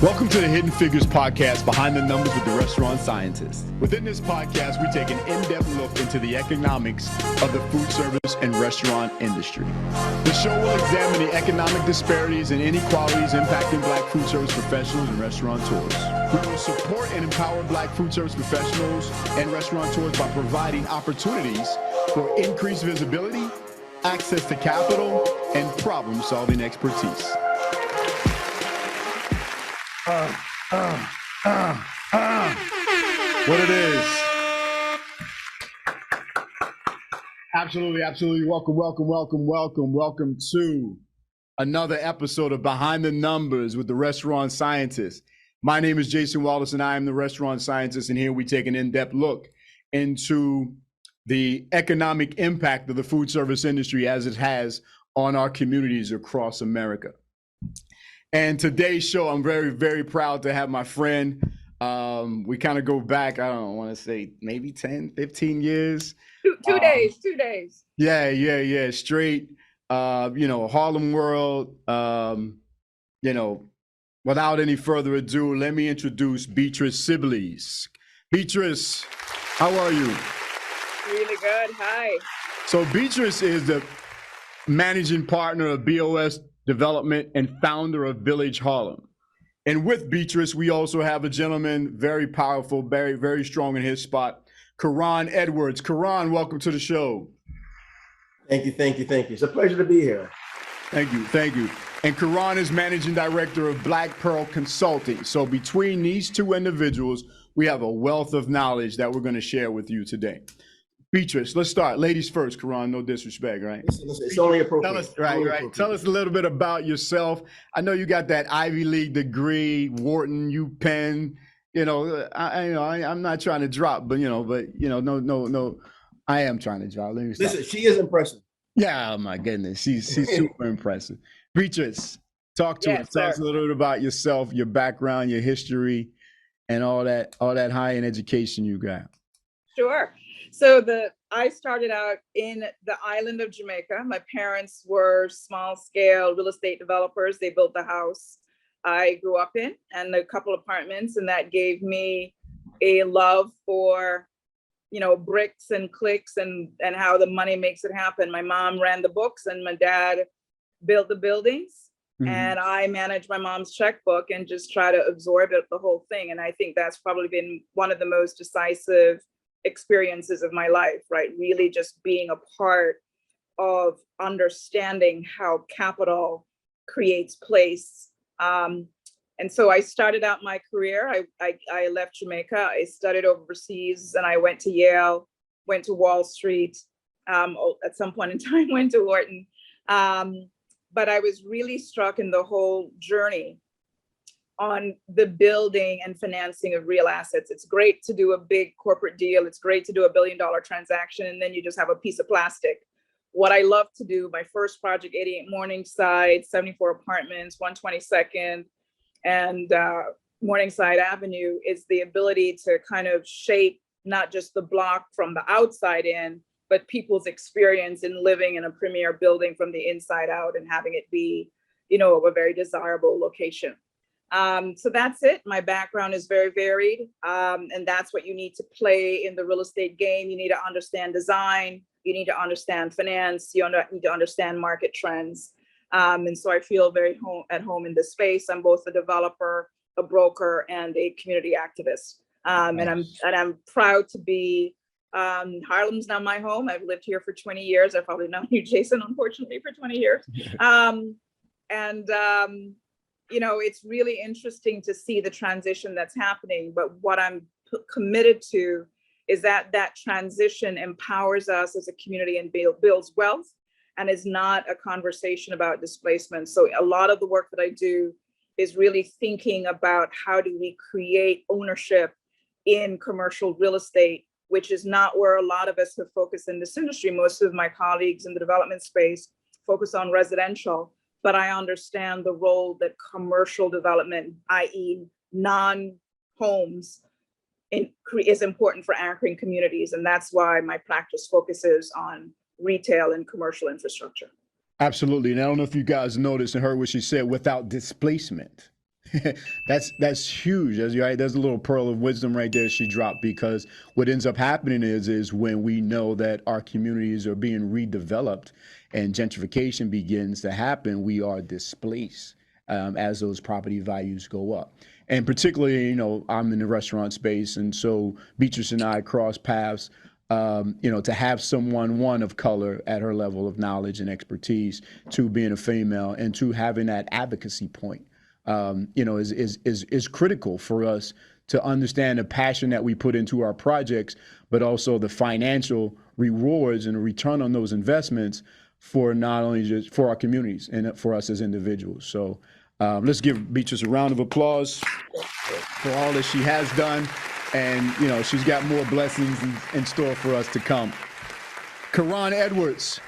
Welcome to the Hidden Figures podcast, Behind the Numbers with the Restaurant Scientist. Within this podcast, we take an in-depth look into the economics of the food service and restaurant industry. The show will examine the economic disparities and inequalities impacting Black food service professionals and restaurateurs. We will support and empower Black food service professionals and restaurateurs by providing opportunities for increased visibility, access to capital, and problem-solving expertise. What it is. Absolutely. Welcome to another episode of Behind the Numbers with the Restaurant Scientist. My name is Jason Wallace, and I am the Restaurant Scientist, and here we take an in-depth look into the economic impact of the food service industry as it has on our communities across America. And today's show, I'm very, very proud to have my friend. We kind of go back, I don't want to say maybe 10, 15 years. Two days. Yeah. Straight, Harlem World. Without any further ado, let me introduce Beatrice Sibblies. Beatrice, how are you? Really good. Hi. So Beatrice is the managing partner of BOS Development and founder of Village Harlem. And with Beatrice, we also have a gentleman, very powerful, very, very strong in his spot, Keron Edwards. Keron, welcome to the show. Thank you. It's a pleasure to be here. Thank you. And Keron is managing director of Black Pearl Consulting. So between these two individuals, we have a wealth of knowledge that we're going to share with you today. Beatrice, let's start. Ladies first, Keron, no disrespect, right? Listen, it's only appropriate. Tell us a little bit about yourself. I know you got that Ivy League degree, Wharton, UPenn. I'm not trying to drop, but no, I am trying to drop. Listen, she is impressive. Yeah, oh my goodness, she's super impressive. Beatrice, talk to us. Tell us a little bit about yourself, your background, your history, and all that high-end education you got. Sure. So I started out in the island of Jamaica. My parents were small-scale real estate developers. They built the house I grew up in and a couple apartments, and that gave me a love for, bricks and clicks and how the money makes it happen. My mom ran the books, and my dad built the buildings, and I managed my mom's checkbook and just try to absorb the whole thing. And I think that's probably been one of the most decisive experiences of my life, right? Really just being a part of understanding how capital creates place. And so I started out my career. I left Jamaica. I studied overseas, and I went to Yale, went to Wall Street, at some point in time went to Wharton. But I was really struck in the whole journey on the building and financing of real assets. It's great to do a big corporate deal. It's great to do $1 billion transaction, and then you just have a piece of plastic. What I love to do, my first project, 88 Morningside, 74 apartments, 122nd, and Morningside Avenue, is the ability to kind of shape not just the block from the outside in, but people's experience in living in a premier building from the inside out and having it be, a very desirable location. So that's it. My background is very varied. And that's what you need to play in the real estate game. You need to understand design. You need to understand finance. You need to understand market trends. And so I feel very at home in this space. I'm both a developer, a broker, and a community activist. And I'm proud to be, Harlem's now my home. I've lived here for 20 years. I've probably known you, Jason, unfortunately, for 20 years. It's really interesting to see the transition that's happening. But what I'm committed to is that transition empowers us as a community and builds wealth, and is not a conversation about displacement. So a lot of the work that I do is really thinking about how do we create ownership in commercial real estate, which is not where a lot of us have focused in this industry. Most of my colleagues in the development space focus on residential. But I understand the role that commercial development, i.e. non-homes, is important for anchoring communities. And that's why my practice focuses on retail and commercial infrastructure. Absolutely. And I don't know if you guys noticed and heard what she said, without displacement. That's huge. That's right. There's a little pearl of wisdom right there she dropped, because what ends up happening is when we know that our communities are being redeveloped and gentrification begins to happen, we are displaced as those property values go up. And particularly, I'm in the restaurant space, and so Beatrice and I cross paths. To have someone, one, of color at her level of knowledge and expertise, two, being a female, and two, having that advocacy point, is critical for us to understand the passion that we put into our projects, but also the financial rewards and the return on those investments for not only just for our communities and for us as individuals. So let's give Beatrice a round of applause for all that she has done. And, she's got more blessings in store for us to come. Keron Edwards,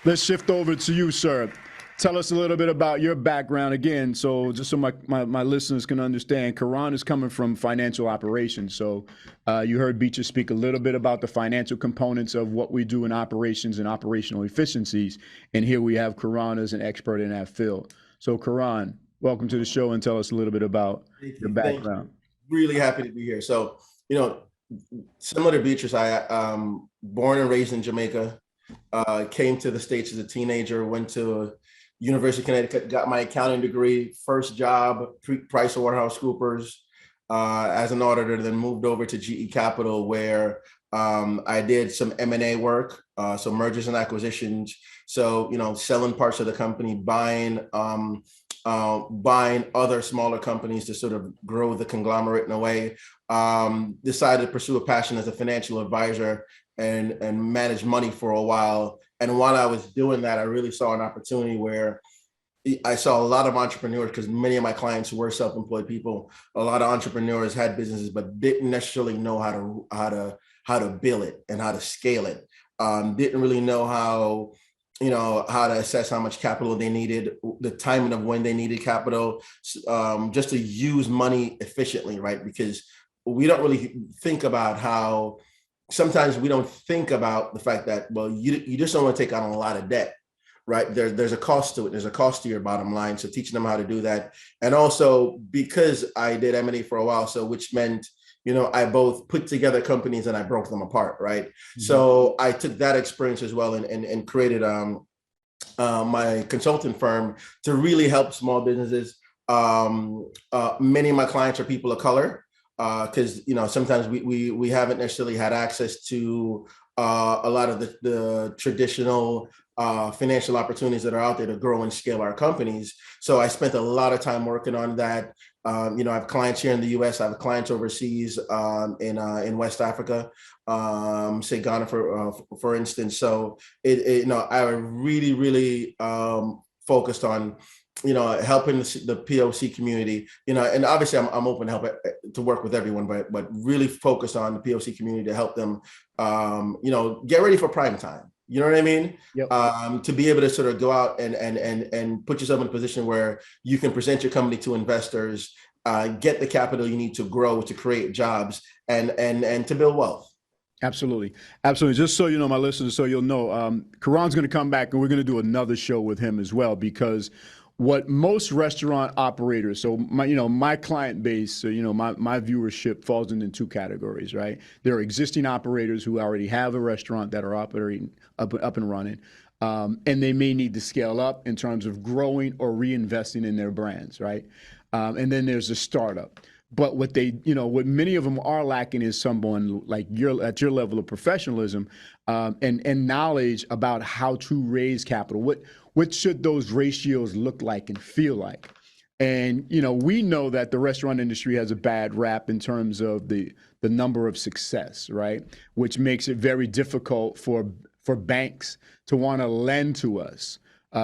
let's shift over to you, sir. Tell us a little bit about your background again, so just so my listeners can understand. Keron is coming from financial operations, so you heard Beatrice speak a little bit about the financial components of what we do in operations and operational efficiencies, and here we have Keron as an expert in that field. So Keron, welcome to the show, and tell us a little bit about your background. Really happy to be here. So, similar to Beatrice, I born and raised in Jamaica, came to the States as a teenager, went to University of Connecticut, got my accounting degree, first job, PricewaterhouseCoopers as an auditor, then moved over to GE Capital, where I did some M&A work, so mergers and acquisitions. So, selling parts of the company, buying other smaller companies to sort of grow the conglomerate in a way. Decided to pursue a passion as a financial advisor and manage money for a while. And while I was doing that, I really saw an opportunity where I saw a lot of entrepreneurs, because many of my clients were self-employed people. A lot of entrepreneurs had businesses, but didn't necessarily know how to build it and how to scale it. Didn't really know how to assess how much capital they needed, the timing of when they needed capital, just to use money efficiently, right? Because we don't really think about how, sometimes we don't think about the fact that, well, you just don't want to take on a lot of debt, right? There's a cost to it. There's a cost to your bottom line. So teaching them how to do that. And also because I did M&A for a while, so which meant, I both put together companies and I broke them apart, right? Mm-hmm. So I took that experience as well and created my consulting firm to really help small businesses. Many of my clients are people of color, because sometimes we haven't necessarily had access to a lot of the traditional financial opportunities that are out there to grow and scale our companies. So I spent a lot of time working on that. I have clients here in the U.S. I have clients overseas in West Africa, say Ghana, for instance. So I really focused on helping the POC community. And obviously I'm open to help to work with everyone, but really focused on the POC community to help them, get ready for prime time. You know what I mean? Yep. To be able to sort of go out and put yourself in a position where you can present your company to investors, get the capital you need to grow, to create jobs, and to build wealth. Absolutely. Just so my listeners, so you'll know, Keron's going to come back and we're going to do another show with him as well, because what most restaurant operators, so my client base, so my viewership falls into two categories, right? There are existing operators who already have a restaurant that are operating up and running, and they may need to scale up in terms of growing or reinvesting in their brands, right? And then there's a startup. But what what many of them are lacking is someone like at your level of professionalism and knowledge about how to raise capital. What should those ratios look like and feel like? And we know that the restaurant industry has a bad rap in terms of the number of success, right? Which makes it very difficult for banks to want to lend to us.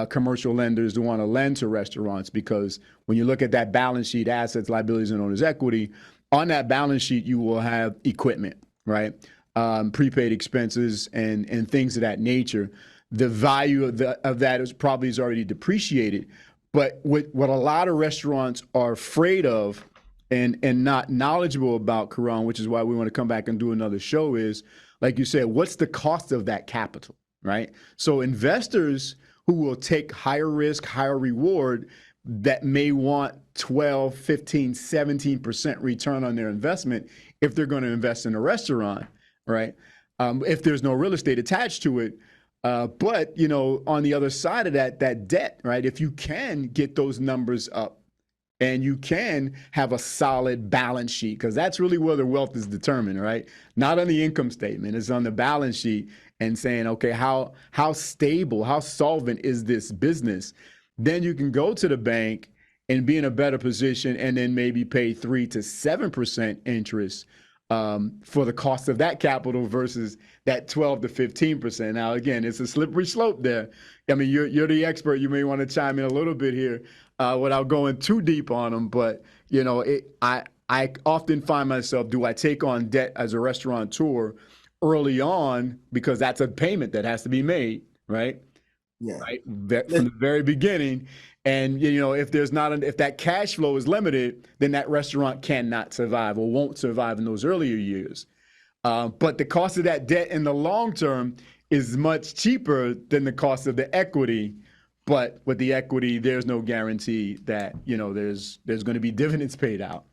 Commercial lenders to want to lend to restaurants, because when you look at that balance sheet, assets, liabilities, and owner's equity, on that balance sheet, you will have equipment, right? Prepaid expenses and things of that nature. The value of that is probably already depreciated. But what a lot of restaurants are afraid of and not knowledgeable about, Keron, which is why we want to come back and do another show, is, like you said, what's the cost of that capital, right? So investors who will take higher risk, higher reward, that may want 12, 15, 17% return on their investment if they're going to invest in a restaurant, right? If there's no real estate attached to it. But, you know, on the other side of that, that debt, right? If you can get those numbers up and you can have a solid balance sheet, because that's really where the wealth is determined, right? Not on the income statement, it's on the balance sheet and saying, okay, how stable, how solvent is this business? Then you can go to the bank and be in a better position and then maybe pay 3 to 7% interest for the cost of that capital versus that 12 to 15%. Now, again, it's a slippery slope there. I mean, you're the expert. You may want to chime in a little bit here without going too deep on them. But, you know, I often find myself, do I take on debt as a restaurateur early on because that's a payment that has to be made, right? Yeah. Right, from the very beginning. And, you know, if that cash flow is limited, then that restaurant cannot survive or won't survive in those earlier years. But the cost of that debt in the long term is much cheaper than the cost of the equity. But with the equity, there's no guarantee that, you know, there's going to be dividends paid out.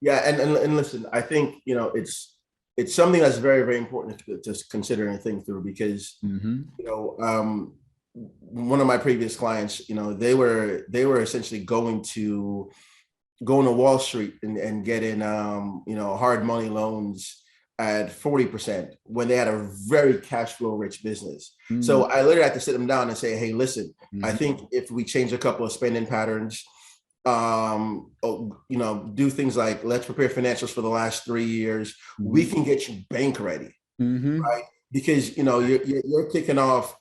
Yeah, and listen, I think, you know, it's something that's very, very important to consider and think through, because you know, one of my previous clients, you know, they were essentially going to Wall Street and getting you know, hard money loans at 40% when they had a very cash flow rich business. So I literally had to sit them down and say, hey, listen, I think if we change a couple of spending patterns, you know, do things like, let's prepare financials for the last 3 years, we can get you bank ready, right? Because, you know, you're kicking off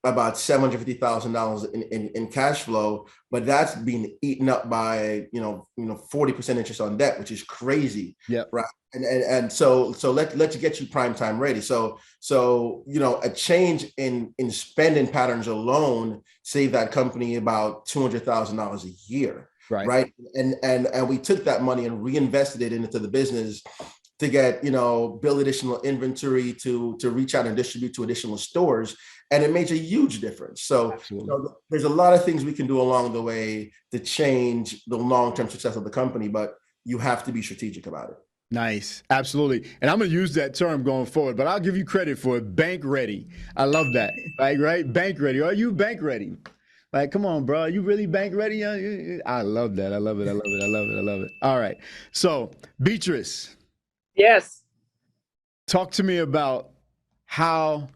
about $750,000 in cash flow, but that's being eaten up by, you know, 40% interest on debt, which is crazy. Yeah. Right. And so let's get you prime time ready. So, you know, a change in spending patterns alone saved that company about $200,000 a year. Right. And we took that money and reinvested it into the business to get, you know, build additional inventory to reach out and distribute to additional stores. And it makes a huge difference. So, you know, there's a lot of things we can do along the way to change the long-term success of the company, but you have to be strategic about it. Nice. Absolutely. And I'm going to use that term going forward, but I'll give you credit for it. Bank ready. I love that. Like, right? Bank ready. Are you bank ready? Like, come on, bro. Are you really bank ready? I love that. I love it. I love it. I love it. I love it. All right. So, Beatrice. Yes. Talk to me about how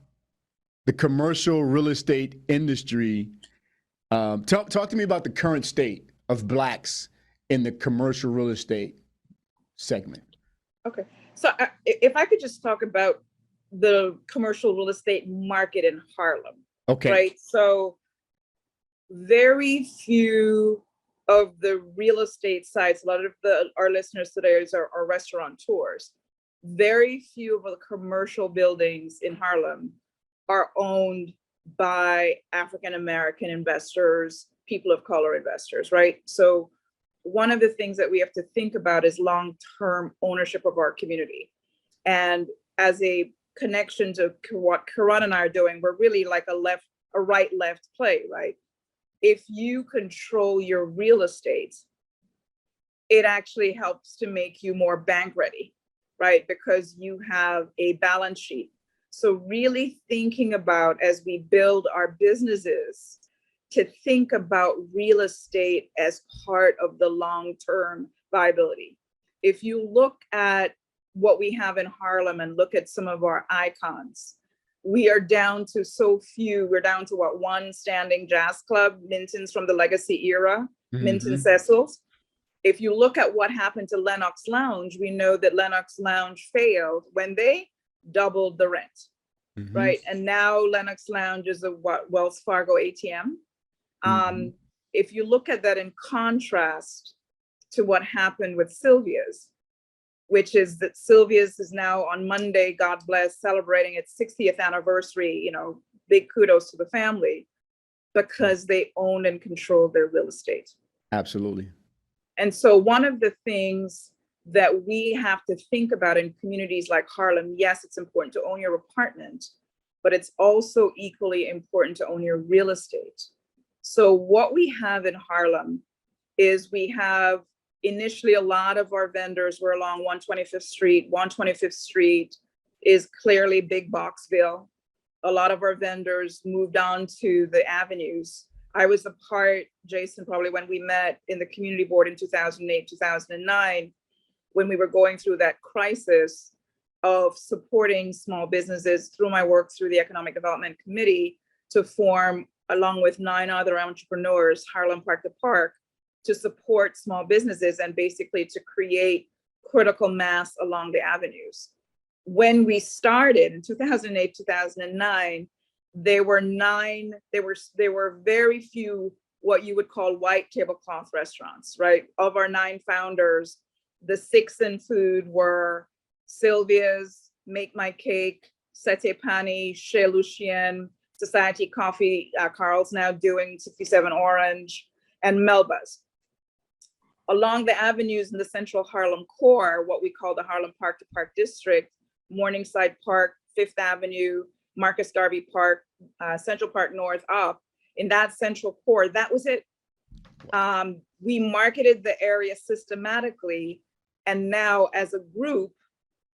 the commercial real estate industry, talk to me about the current state of Blacks in the commercial real estate segment. Okay. So if I could just talk about the commercial real estate market in Harlem. Okay. Right. So very few of the real estate sites, a lot of our listeners today are restaurateurs. Very few of the commercial buildings in Harlem are owned by African-American investors, people of color investors, right? So one of the things that we have to think about is long-term ownership of our community. And as a connection to what Keron and I are doing, we're really like a right-left play, right? If you control your real estate, it actually helps to make you more bank ready, right? Because you have a balance sheet. So really thinking about, as we build our businesses, to think about real estate as part of the long-term viability. If you look at what we have in Harlem and look at some of our icons, we are down to so few. We're down to one standing jazz club, Minton's from the Legacy era, Minton Cecil's. If you look at what happened to Lenox Lounge, we know that Lenox Lounge failed when they doubled the rent, right? And now Lenox Lounge is a Wells Fargo ATM. If you look at that in contrast to what happened with Sylvia's, which is that Sylvia's is now on Monday, God bless, celebrating its 60th anniversary, you know, big kudos to the family, because they own and control their real estate. Absolutely. And so one of the things that we have to think about in communities like Harlem, yes, it's important to own your apartment, but it's also equally important to own your real estate. So what we have in Harlem is we have initially a lot of our vendors were along 125th Street. 125th Street is clearly big Boxville. A lot of our vendors moved on to the avenues. I was a part, Jason, probably when we met in the community board in 2008, 2009, when we were going through that crisis of supporting small businesses through my work through the Economic Development Committee to form, along with 9 other entrepreneurs, Harlem Park to Park, to support small businesses and basically to create critical mass along the avenues. When we started in 2008, 2009, there were very few what you would call white tablecloth restaurants, right? Of our 9 founders, the 6 in food were Sylvia's, Make My Cake, Sete Pani, Chez Lucien, Society Coffee, Carl's now doing 67 Orange, and Melba's. Along the avenues in the central Harlem core, what we call the Harlem Park to Park district, Morningside Park, Fifth Avenue, Marcus Garvey Park, Central Park North up, in that central core, that was it. We marketed the area systematically, and now as a group,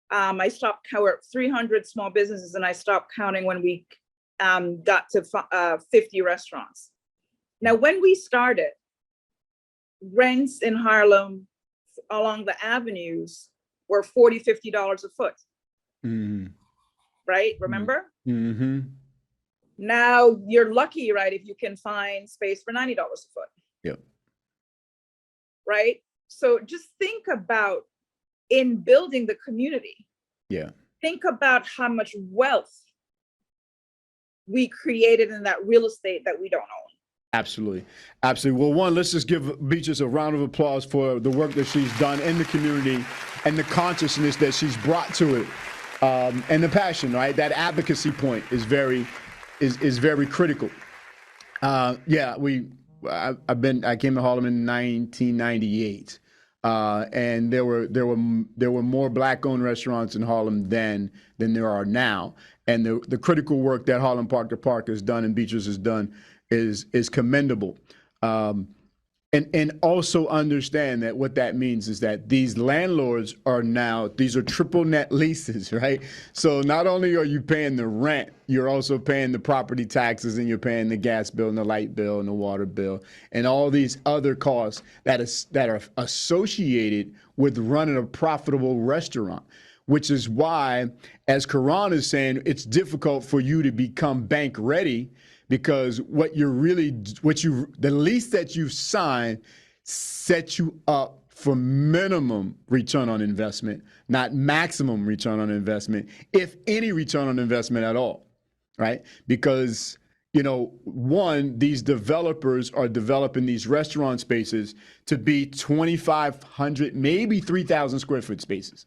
I stopped counting 300 small businesses, and I stopped counting when we got to 50 restaurants. Now, when we started, rents in Harlem along the avenues were $40, $50 a foot. Mm. Right? Remember? Mm-hmm. Now you're lucky, right, if you can find space for $90 a foot. Yep. Right? So just think about in building the community. Yeah. Think about how much wealth we created in that real estate that we don't own. Absolutely. Absolutely. Well, one, let's just give Beatrice a round of applause for the work that she's done in the community and the consciousness that she's brought to it. And the passion, right? That advocacy point is very critical. I came to Harlem in 1998. And there were more Black-owned restaurants in Harlem then than there are now. And the critical work that Harlem Park to Park has done and Beatrice has done is commendable. And also understand that what that means is that these landlords these are triple net leases, right? So not only are you paying the rent, you're also paying the property taxes, and you're paying the gas bill and the light bill and the water bill and all these other costs that are associated with running a profitable restaurant, which is why, as Keron is saying, it's difficult for you to become bank ready, because the lease that you sign sets you up for minimum return on investment, not maximum return on investment, if any return on investment at all, right? Because, one, these developers are developing these restaurant spaces to be 2,500, maybe 3,000 square foot spaces,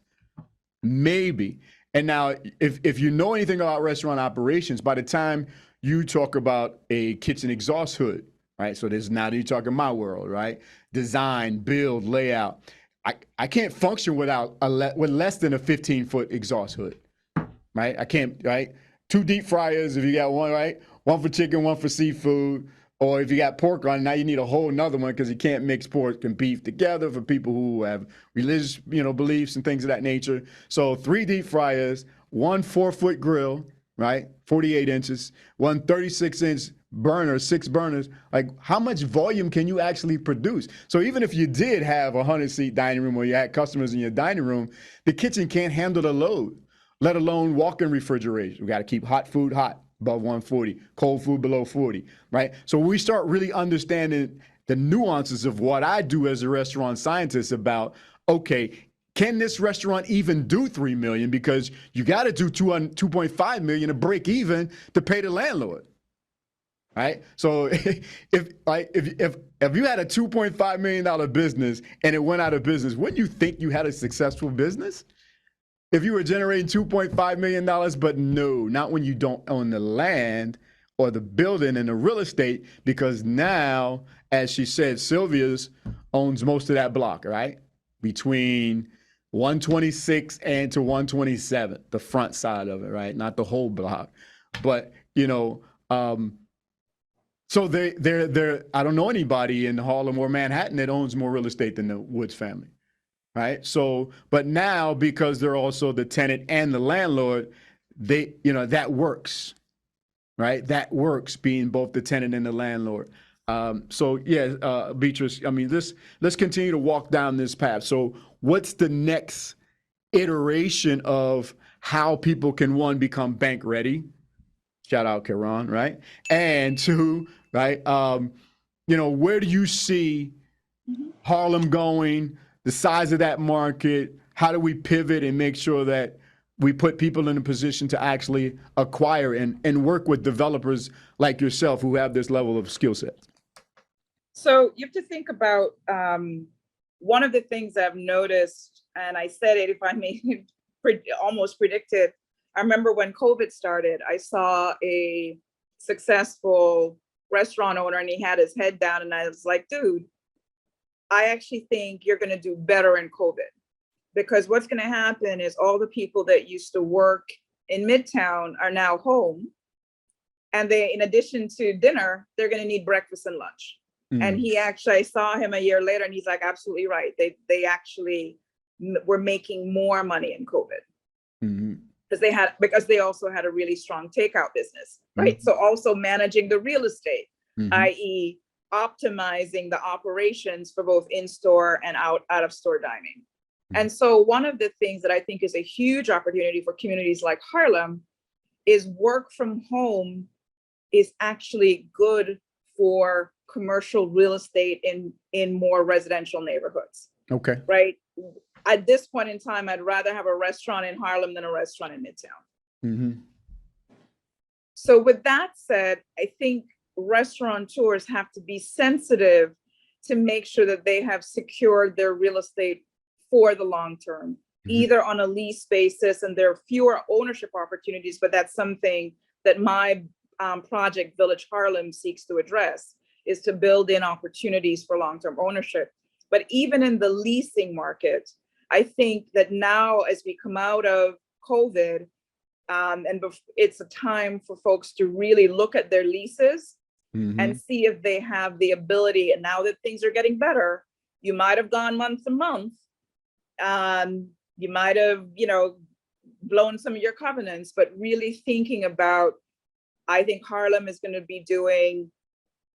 maybe. And now, if you know anything about restaurant operations, by the time you talk about a kitchen exhaust hood, right? So now you're talking my world, right? Design, build, layout. I can't function with less than a 15-foot exhaust hood, right? I can't, right? 2 deep fryers if you got one, right? One for chicken, one for seafood. Or if you got pork on, now you need a whole nother one because you can't mix pork and beef together for people who have religious, beliefs and things of that nature. So 3 deep fryers, 1 4-foot grill, right? 48 inches, 1 36-inch burner, 6 burners. Like, how much volume can you actually produce? So even if you did have a 100-seat dining room or you had customers in your dining room, the kitchen can't handle the load, let alone walk-in refrigeration. We got to keep hot food hot, above 140, cold food below 40, right? So we start really understanding the nuances of what I do as a restaurant scientist about, okay, can this restaurant even do $3 million? Because you got to do $2.5 million to break even to pay the landlord, right? So if you had a $2.5 million business and it went out of business, wouldn't you think you had a successful business? If you were generating $2.5 million, but no, not when you don't own the land or the building and the real estate, because now, as she said, Sylvia's owns most of that block, right? Between 126 and to 127, the front side of it, right? Not the whole block. But, So they're I don't know anybody in Harlem or Manhattan that owns more real estate than the Woods family, right? So, but now because they're also the tenant and the landlord, they, that works, right? That works, being both the tenant and the landlord. So yeah, Beatrice, I mean, let's continue to walk down this path. So what's the next iteration of how people can, one, become bank ready? Shout out Keron, right? And two, right? Where do you see Harlem going, the size of that market? How do we pivot and make sure that we put people in a position to actually acquire and work with developers like yourself who have this level of skill set? So you have to think about one of the things I've noticed, and I said it, if I may almost predicted. I remember when COVID started, I saw a successful restaurant owner and he had his head down, and I was like, dude, I actually think you're going to do better in COVID, because what's going to happen is all the people that used to work in Midtown are now home, and they, in addition to dinner, they're going to need breakfast and lunch. And he actually, I saw him a year later and he's like, absolutely right. They actually were making more money in COVID because they also had a really strong takeout business, right? So also managing the real estate, i.e. optimizing the operations for both in-store and out of store dining. And so one of the things that I think is a huge opportunity for communities like Harlem is work from home is actually good for commercial real estate in more residential neighborhoods. Okay. Right. At this point in time, I'd rather have a restaurant in Harlem than a restaurant in Midtown. So with that said, I think restaurateurs have to be sensitive to make sure that they have secured their real estate for the long term, either on a lease basis, and there are fewer ownership opportunities, but that's something that my project Village Harlem seeks to address, is to build in opportunities for long-term ownership. But even in the leasing market, I think that now as we come out of COVID, it's a time for folks to really look at their leases and see if they have the ability. And now that things are getting better, you might have gone month to month. You might have, blown some of your covenants, but really thinking about, I think Harlem is going to be doing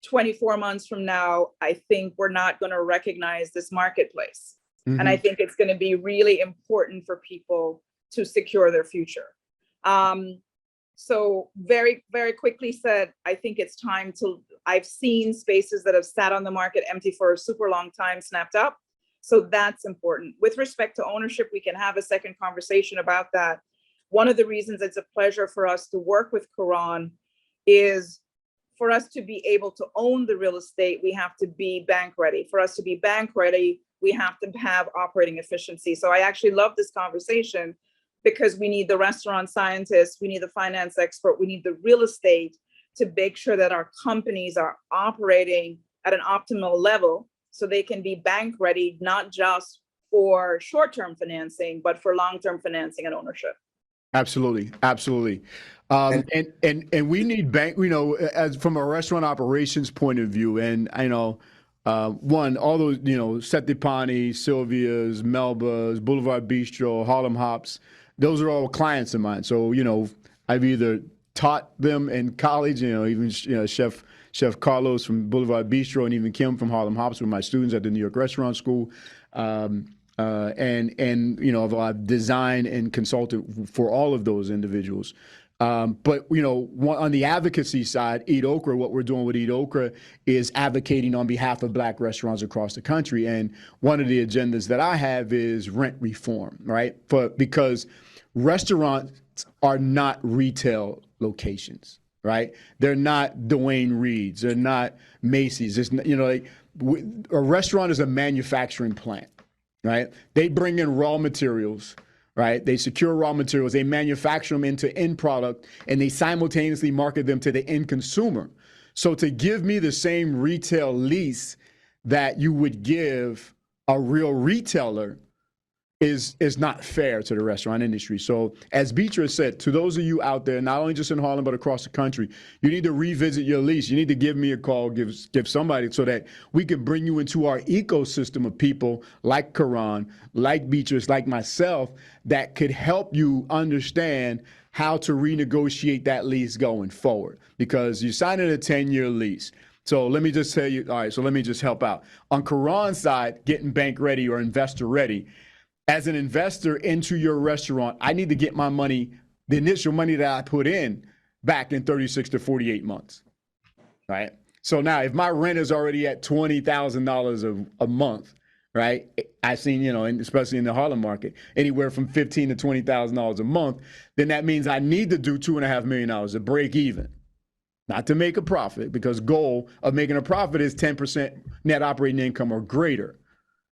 24 months from now, I think we're not going to recognize this marketplace. And I think it's going to be really important for people to secure their future. So very, very quickly said, I think it's time to, I've seen spaces that have sat on the market empty for a super long time snapped up. So that's important. With respect to ownership, we can have a second conversation about that. One of the reasons it's a pleasure for us to work with Keron is for us to be able to own the real estate, we have to be bank ready. For us to be bank ready, we have to have operating efficiency. So I actually love this conversation because we need the restaurant scientist, we need the finance expert, we need the real estate to make sure that our companies are operating at an optimal level so they can be bank ready, not just for short-term financing, but for long-term financing and ownership. Absolutely, absolutely. And we need bank, as from a restaurant operations point of view, and I know, one, all those, Setipani, Sylvia's, Melba's, Boulevard Bistro, Harlem Hops, those are all clients of mine. So, I've either taught them in college, even, Chef Carlos from Boulevard Bistro and even Kim from Harlem Hops were my students at the New York Restaurant School. I've designed and consulted for all of those individuals. But on the advocacy side, Eat Okra, what we're doing with Eat Okra is advocating on behalf of Black restaurants across the country. And one of the agendas that I have is rent reform, right? Because restaurants are not retail locations, right? They're not Duane Reade's, they're not Macy's. It's, a restaurant is a manufacturing plant. Right? They bring in raw materials, right? They secure raw materials, they manufacture them into end product, and they simultaneously market them to the end consumer. So to give me the same retail lease that you would give a real retailer, is not fair to the restaurant industry. So as Beatrice said, to those of you out there, not only just in Harlem, but across the country, you need to revisit your lease. You need to give me a call, give somebody, so that we can bring you into our ecosystem of people like Keron, like Beatrice, like myself, that could help you understand how to renegotiate that lease going forward, because you're signing a 10-year lease. So let me just tell you, all right, so let me just help out. On Keron's side, getting bank ready or investor ready, as an investor into your restaurant, I need to get my money, the initial money that I put in, back in 36 to 48 months, right? So now if my rent is already at $20,000 a month, right? I've seen, you know, and especially in the Harlem market, anywhere from $15,000 to $20,000 a month, then that means I need to do $2.5 million to break even. Not to make a profit, because goal of making a profit is 10% net operating income or greater.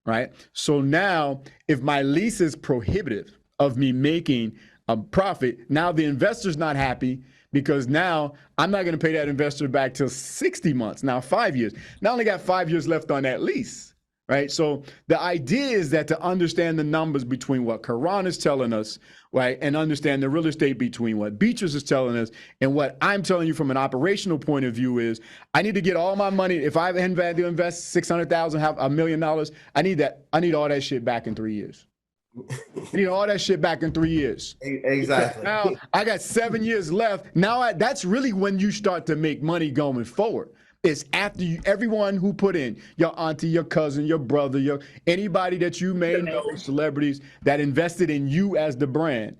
Right. So now if my lease is prohibitive of me making a profit, now the investor's not happy, because now I'm not going to pay that investor back till 60 months. Now 5 years. Now I only got 5 years left on that lease. Right. So the idea is that to understand the numbers between what Keron is telling us, right, and understand the real estate between what Beatrice is telling us and what I'm telling you from an operational point of view is, I need to get all my money. If I had to invest $600,000, have $1 million, I need that. I need all that shit back in 3 years. I need all that shit back in 3 years. Exactly. Now I got 7 years left. Now that's really when you start to make money going forward. It's after you, everyone who put in, your auntie, your cousin, your brother, anybody that you may know, celebrities that invested in you as the brand.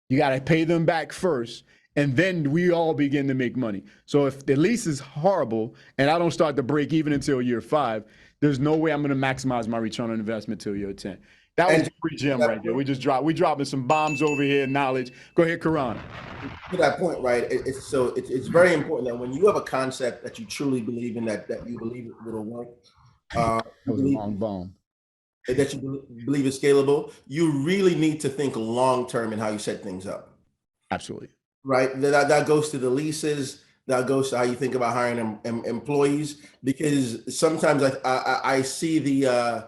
You got to pay them back first, and then we all begin to make money. So if the lease is horrible and I don't start to break even until year 5, there's no way I'm going to maximize my return on investment till year 10. That was free gem right there. We dropping some bombs over here, knowledge. Go ahead, Keron. To that point, right? It's very important that when you have a concept that you truly believe in, that you believe it will work, that was a long bomb. That you believe is scalable, you really need to think long term in how you set things up. Absolutely. Right. That goes to the leases. That goes to how you think about hiring employees, because sometimes I see the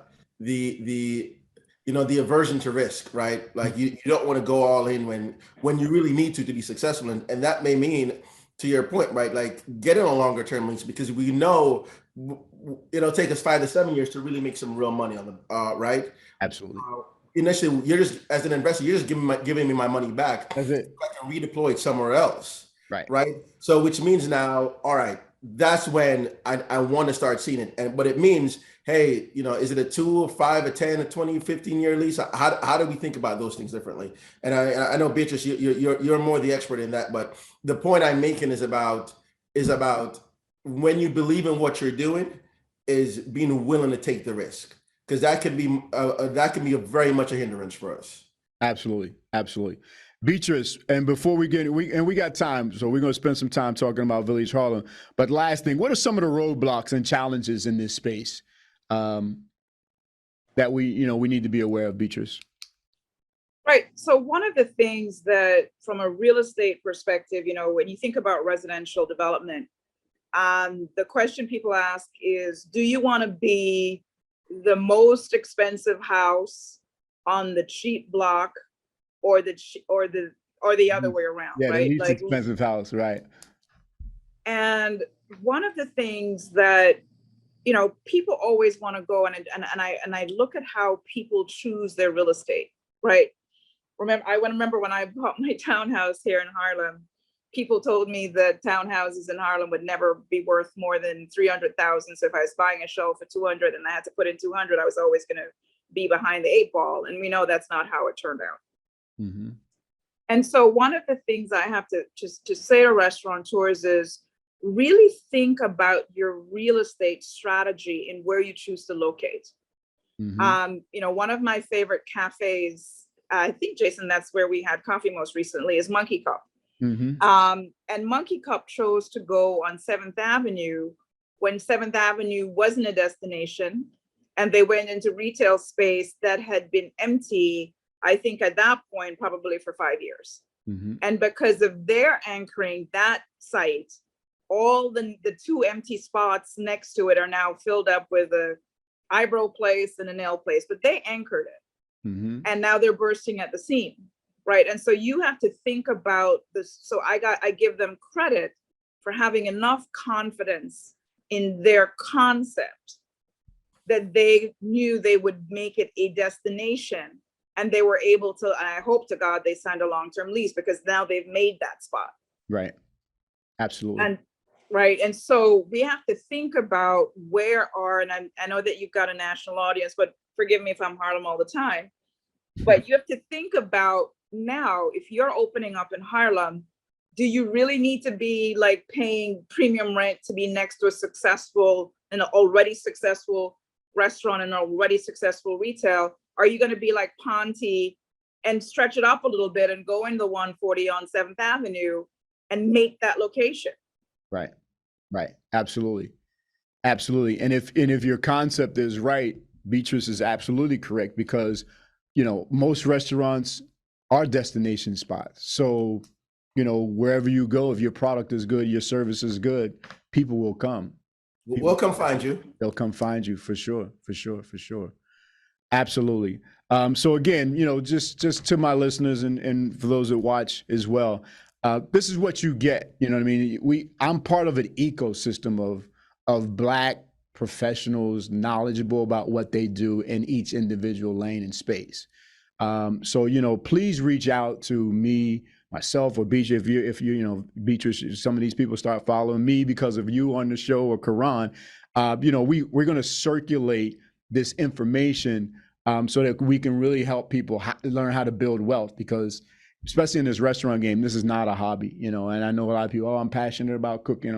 the aversion to risk, right? Like you don't want to go all in when you really need to be successful. And that may mean, to your point, right, like getting a longer term lease, because we know it'll take us 5 to 7 years to really make some real money on the right. Absolutely. Initially, you're just, as an investor, you're just giving me my money back. That's it. So I can redeploy it somewhere else. Right. Right. So which means now, all right, that's when I want to start seeing it. But it means, hey, is it a 2, a 5, a 10, a 20, 15-year lease? How do we think about those things differently? And I know, Beatrice, you're more the expert in that. But the point I'm making is about when you believe in what you're doing, is being willing to take the risk, because that can be a very much a hindrance for us. Absolutely, absolutely. Beatrice, and before we got time, so we're going to spend some time talking about Village Harlem. But last thing, what are some of the roadblocks and challenges in this space that we need to be aware of, Beatrice? Right. So one of the things that, from a real estate perspective, when you think about residential development, the question people ask is, do you want to be the most expensive house on the cheap block, or the other way around? Yeah, right? The least expensive house, right? And one of the things that people always want to go, and I look at how people choose their real estate, right? I remember when I bought my townhouse here in Harlem, people told me that townhouses in Harlem would never be worth more than 300,000. So if I was buying a show for 200 and I had to put in 200, I was always going to be behind the 8 ball. And we know that's not how it turned out. Mm-hmm. And so one of the things I have to just say to restaurateurs is, really think about your real estate strategy and where you choose to locate. Mm-hmm. One of my favorite cafes, I think, Jason, that's where we had coffee most recently, is Monkey Cup. Mm-hmm. And Monkey Cup chose to go on 7th Avenue when 7th Avenue wasn't a destination, and they went into retail space that had been empty, I think at that point, probably for 5 years. Mm-hmm. And because of their anchoring that site, all the 2 empty spots next to it are now filled up with a eyebrow place and a nail place, but they anchored it. and now they're bursting at the seam, right? And so you have to think about this. So I give them credit for having enough confidence in their concept that they knew they would make it a destination, and they were able to, and I hope to God they signed a long-term lease, because now they've made that spot. Right. Absolutely. And right. And so we have to think about and I know that you've got a national audience, but forgive me if I'm Harlem all the time, but you have to think about now, if you're opening up in Harlem, do you really need to be like paying premium rent to be next to an already successful restaurant and already successful retail? Are you going to be like Ponte and stretch it up a little bit and go in the 140 on 7th Avenue and make that location? Right. Right. Absolutely. Absolutely. And if your concept is right, Beatrice is absolutely correct, because, most restaurants are destination spots. So, wherever you go, if your product is good, your service is good, people will come. We'll come find you. They'll come find you for sure. For sure. For sure. Absolutely. So again, just to my listeners and for those that watch as well, this is what you get. You know what I mean? I'm part of an ecosystem of Black professionals knowledgeable about what they do in each individual lane and space. So please reach out to me, myself, or Beatrice. If you Beatrice, some of these people start following me because of you on the show, or Keron. We're going to circulate this information so that we can really help people learn how to build wealth, because especially in this restaurant game, this is not a hobby, and I know a lot of people, I'm passionate about cooking.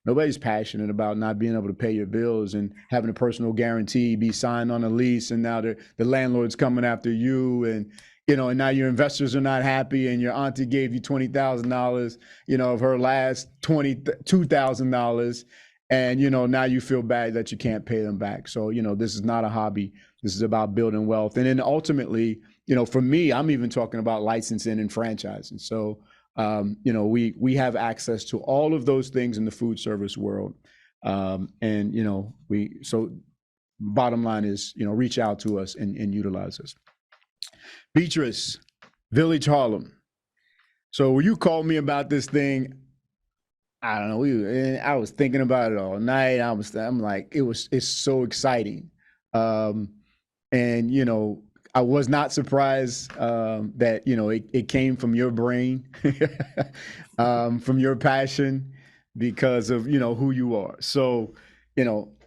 Nobody's passionate about not being able to pay your bills and having a personal guarantee be signed on a lease. And now the landlord's coming after you, and and now your investors are not happy, and your auntie gave you $20,000, of her last $22,000. And, now you feel bad that you can't pay them back. So, this is not a hobby. This is about building wealth. And then ultimately, for me, I'm even talking about licensing and franchising. So, we have access to all of those things in the food service world. So bottom line is, reach out to us and utilize us. Beatrice, Village Harlem. So when you called me about this thing, I don't know. I was thinking about it all night. I'm like, it's so exciting. I was not surprised that, it came from your brain, from your passion, because of, who you are. So,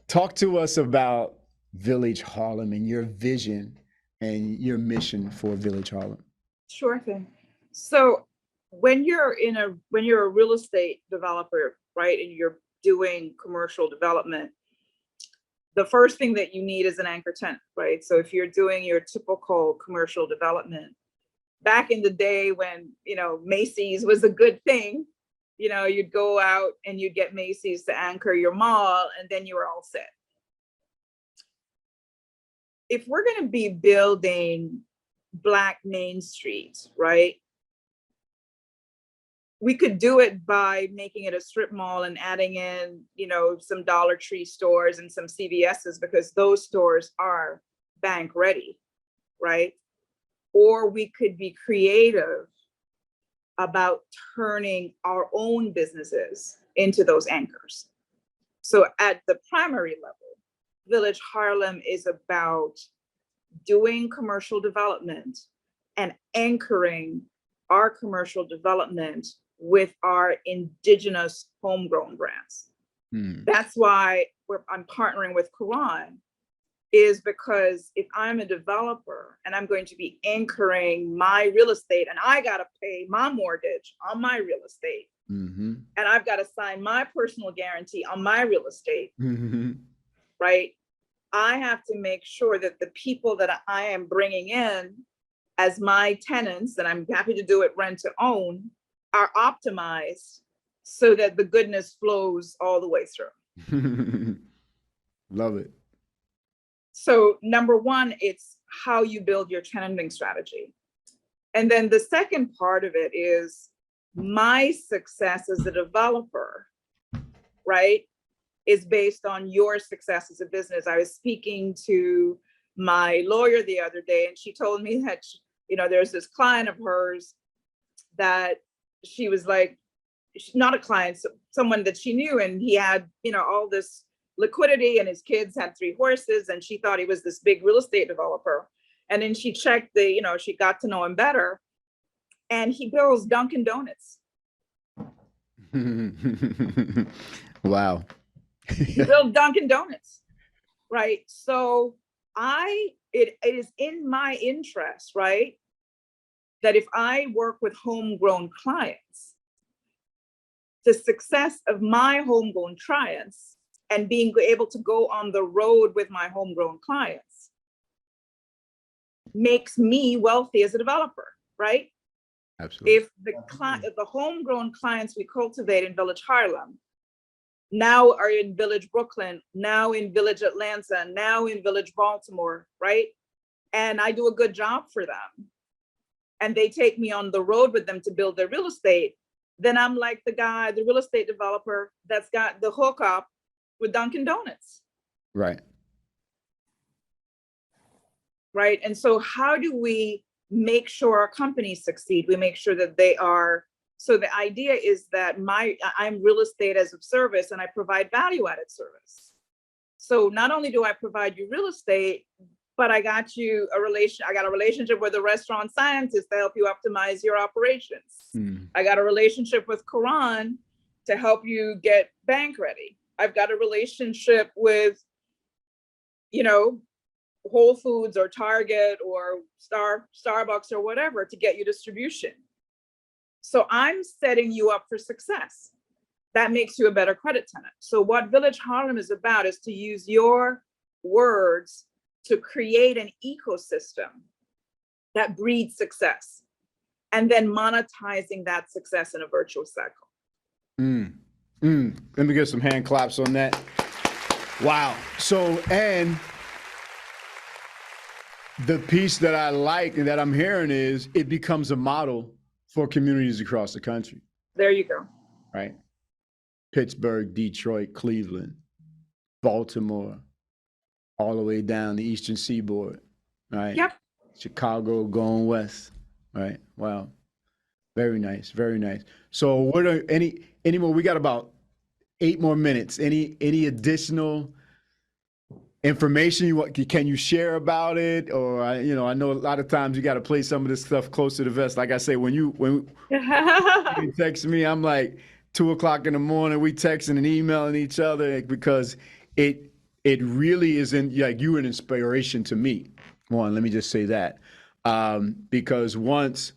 talk to us about Village Harlem and your vision and your mission for Village Harlem. Sure thing. So when you're a real estate developer, right, and you're doing commercial development, the first thing that you need is an anchor tenant, right? So if you're doing your typical commercial development, back in the day when, Macy's was a good thing, you'd go out and you'd get Macy's to anchor your mall, and then you were all set. If we're going to be building Black Main Street, right, we could do it by making it a strip mall and adding in, some Dollar Tree stores and some CVS's, because those stores are bank ready, right? Or we could be creative about turning our own businesses into those anchors. So at the primary level, Village Harlem is about doing commercial development and anchoring our commercial development with our indigenous homegrown brands. That's why I'm partnering with Keron, is because if I'm a developer and I'm going to be anchoring my real estate, and I got to pay my mortgage on my real estate, and I've got to sign my personal guarantee on my real estate, right? I have to make sure that the people that I am bringing in as my tenants, and I'm happy to do it rent to own, are optimized so that the goodness flows all the way through. Love it. So number one, it's how you build your tenanting strategy. And then the second part of it is my success as a developer, right, is based on your success as a business. I was speaking to my lawyer the other day, and she told me that, there's this client of hers that she was like, not a client, someone that she knew, and he had, all this liquidity, and his kids had 3 horses, and she thought he was this big real estate developer. And then she checked she got to know him better, and he builds Dunkin' Donuts. Wow. He built Dunkin' Donuts, right? So it is in my interest, right, that if I work with homegrown clients, the success of my homegrown clients and being able to go on the road with my homegrown clients makes me wealthy as a developer, right? Absolutely. If the homegrown clients we cultivate in Village Harlem now are in Village Brooklyn, now in Village Atlanta, now in Village Baltimore, right? And I do a good job for them, and they take me on the road with them to build their real estate, then I'm like the real estate developer that's got the hookup with Dunkin' Donuts. Right. Right. And so how do we make sure our companies succeed? We make sure that they are. So the idea is that I'm real estate as a service, and I provide value added service. So not only do I provide you real estate, but I got a relationship with a restaurant scientist to help you optimize your operations. I got a relationship with Keron to help you get bank ready. I've got a relationship with, Whole Foods or Target or Starbucks or whatever to get you distribution. So I'm setting you up for success. That makes you a better credit tenant. So what Village Harlem is about is to use your words to create an ecosystem that breeds success, and then monetizing that success in a virtuous cycle. Let me get some hand claps on that. Wow. So, and the piece that I like and that I'm hearing is it becomes a model for communities across the country. There you go. Right. Pittsburgh, Detroit, Cleveland, Baltimore, all the way down the Eastern Seaboard. Right. Yep. Chicago going west. Right. Wow. Very nice. Very nice. So what are any more? We got about 8 more minutes. Any additional information can you share about it? Or I know a lot of times you got to play some of this stuff close to the vest. Like I say, when you text me, I'm like 2:00 in the morning. We texting and emailing each other because it really isn't like you an inspiration to me. One, let me just say that because once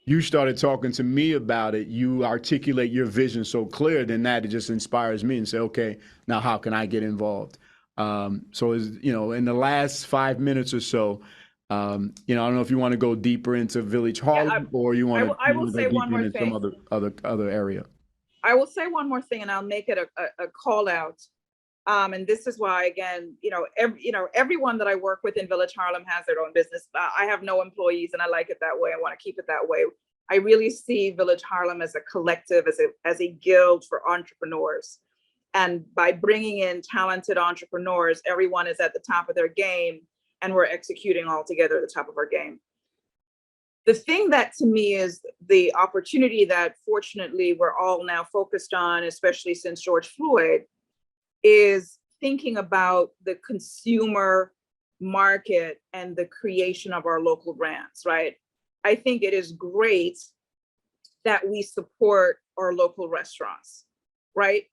you started talking to me about it, you articulate your vision so clear, then that it just inspires me and say, okay, now how can I get involved? So in the last 5 minutes or so, I don't know if you want to go deeper into Village Harlem or you want to go deeper into some other area. I will say one more thing, and I'll make it a call out. And this is why, again, everyone that I work with in Village Harlem has their own business. I have no employees, and I like it that way. I want to keep it that way. I really see Village Harlem as a collective, as a guild for entrepreneurs. And by bringing in talented entrepreneurs, everyone is at the top of their game, and we're executing all together at the top of our game. The thing that to me is the opportunity that fortunately we're all now focused on, especially since George Floyd, is thinking about the consumer market and the creation of our local brands, right? I think it is great that we support our local restaurants, right?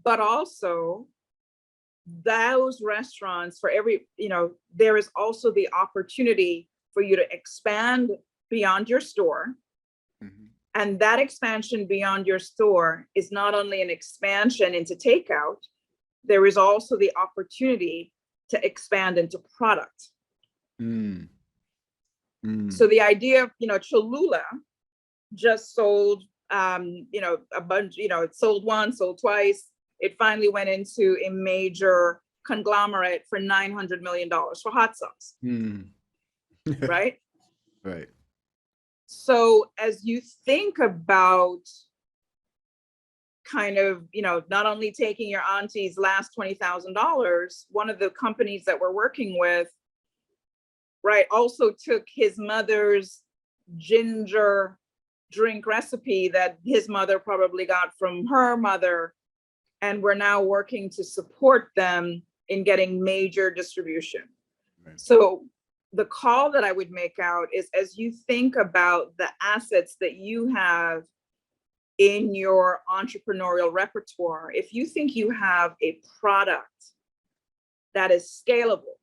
But also those restaurants there is also the opportunity for you to expand beyond your store. Mm-hmm. And that expansion beyond your store is not only an expansion into takeout, there is also the opportunity to expand into product. So the idea of, Cholula just sold, a bunch, it sold once, sold twice. It finally went into a major conglomerate for $900 million for hot sauce. Right? Right. So as you think about kind of, not only taking your auntie's last $20,000, one of the companies that we're working with right, also took his mother's ginger drink recipe that his mother probably got from her mother. And we're now working to support them in getting major distribution. Right. So the call that I would make out is, as you think about the assets that you have in your entrepreneurial repertoire, if you think you have a product that is scalable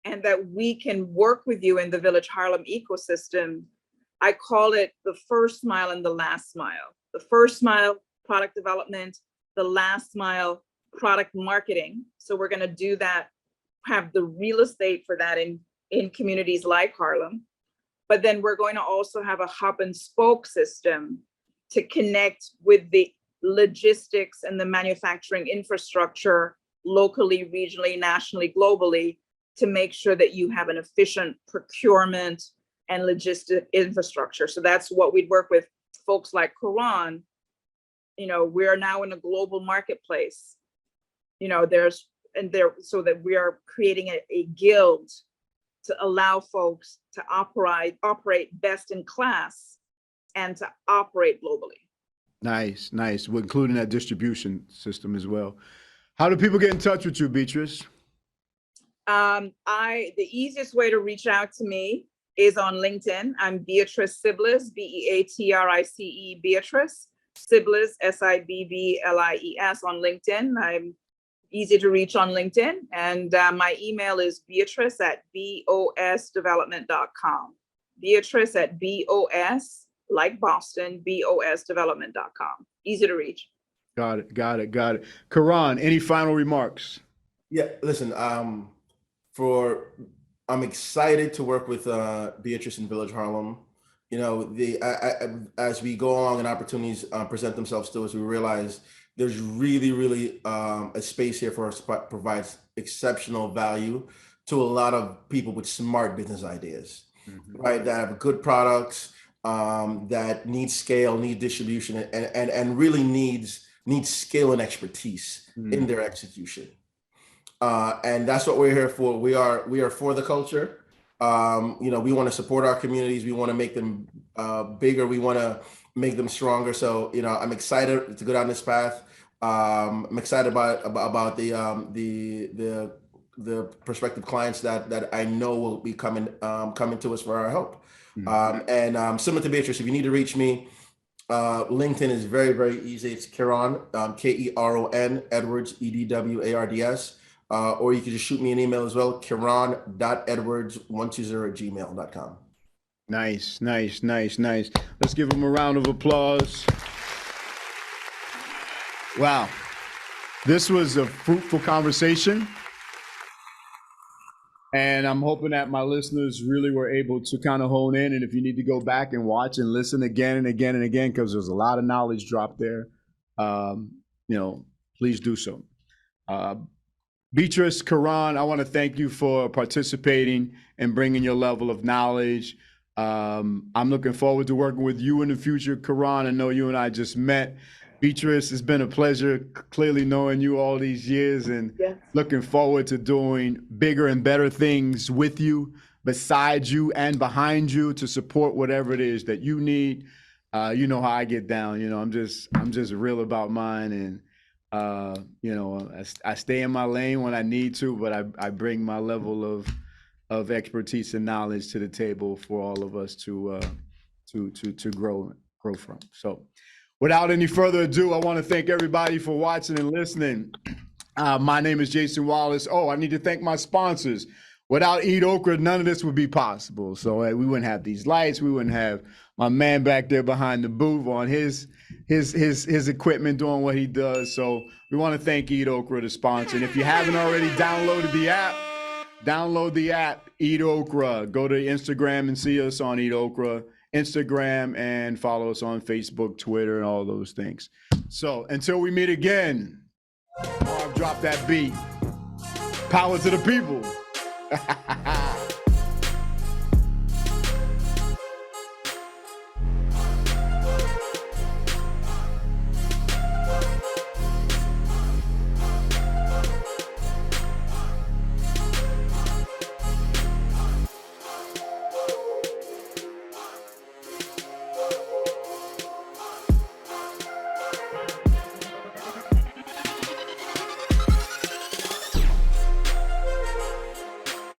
and that we can work with you in the Village Harlem ecosystem, I call it the first mile and the last mile. The first mile, product development, the last mile, product marketing. So we're going to do that, have the real estate for that in communities like Harlem. But then we're going to also have a hub and spoke system to connect with the logistics and the manufacturing infrastructure locally, regionally, nationally, globally, to make sure that you have an efficient procurement and logistic infrastructure. So that's what we'd work with folks like Keron. You know, we are now in a global marketplace. You know, so that we are creating a guild to allow folks to operate best in class and to operate globally. Nice, nice. We're including that distribution system as well. How do people get in touch with you, Beatrice? The easiest way to reach out to me is on LinkedIn. I'm Beatrice Sibblies, Beatrice, Beatrice Sibblies, Sibblies on LinkedIn. I'm easy to reach on LinkedIn. And my email is beatrice@bosdevelopment.com. Beatrice@BOS, like Boston, bosdevelopment.com. Easy to reach. Got it. Keron, any final remarks? Yeah, listen, I'm excited to work with Beatrice in Village Harlem. You know, as we go along and opportunities present themselves to us, we realize there's really a space here for us to provide exceptional value to a lot of people with smart business ideas, right? That have good products, that need scale, need distribution, and really needs skill and expertise in their execution. And that's what we're here for. We are for the culture. You know, we want to support our communities. We want to make them bigger. We want to make them stronger. So, you know, I'm excited to go down this path. I'm excited about the prospective clients that I know will be coming to us for our help. And similar to Beatrice, if you need to reach me, LinkedIn is very easy. It's Keron, Keron Edwards, Edwards. Or you can just shoot me an email as well, keron.edwards120@gmail.com. Nice. Let's give him a round of applause. Wow. This was a fruitful conversation. And I'm hoping that my listeners really were able to kind of hone in. And if you need to go back and watch and listen again and again and again, because there's a lot of knowledge dropped there, you know, please do so. Beatrice, Keron, I want to thank you for participating and bringing your level of knowledge. I'm looking forward to working with you in the future, Keron. I know you and I just met. Beatrice, it's been a pleasure clearly knowing you all these years, and looking forward to doing bigger and better things with you, beside you and behind you, to support whatever it is that you need. You know how I get down. You know, I'm just real about mine, and you know, I stay in my lane when I need to, but I bring my level of expertise and knowledge to the table for all of us to grow from. So, without any further ado, I want to thank everybody for watching and listening. My name is Jason Wallace. Oh, I need to thank my sponsors. Without Eat Okra, none of this would be possible. So we wouldn't have these lights. We wouldn't have my man back there behind the booth on his equipment doing what he does. So we want to thank Eat Okra, the sponsor. And if you haven't already downloaded the app, download the app, Eat Okra. Go to Instagram and see us on Eat Okra Instagram, and follow us on Facebook, Twitter, and all those things. So until we meet again, drop that beat. Power to the people.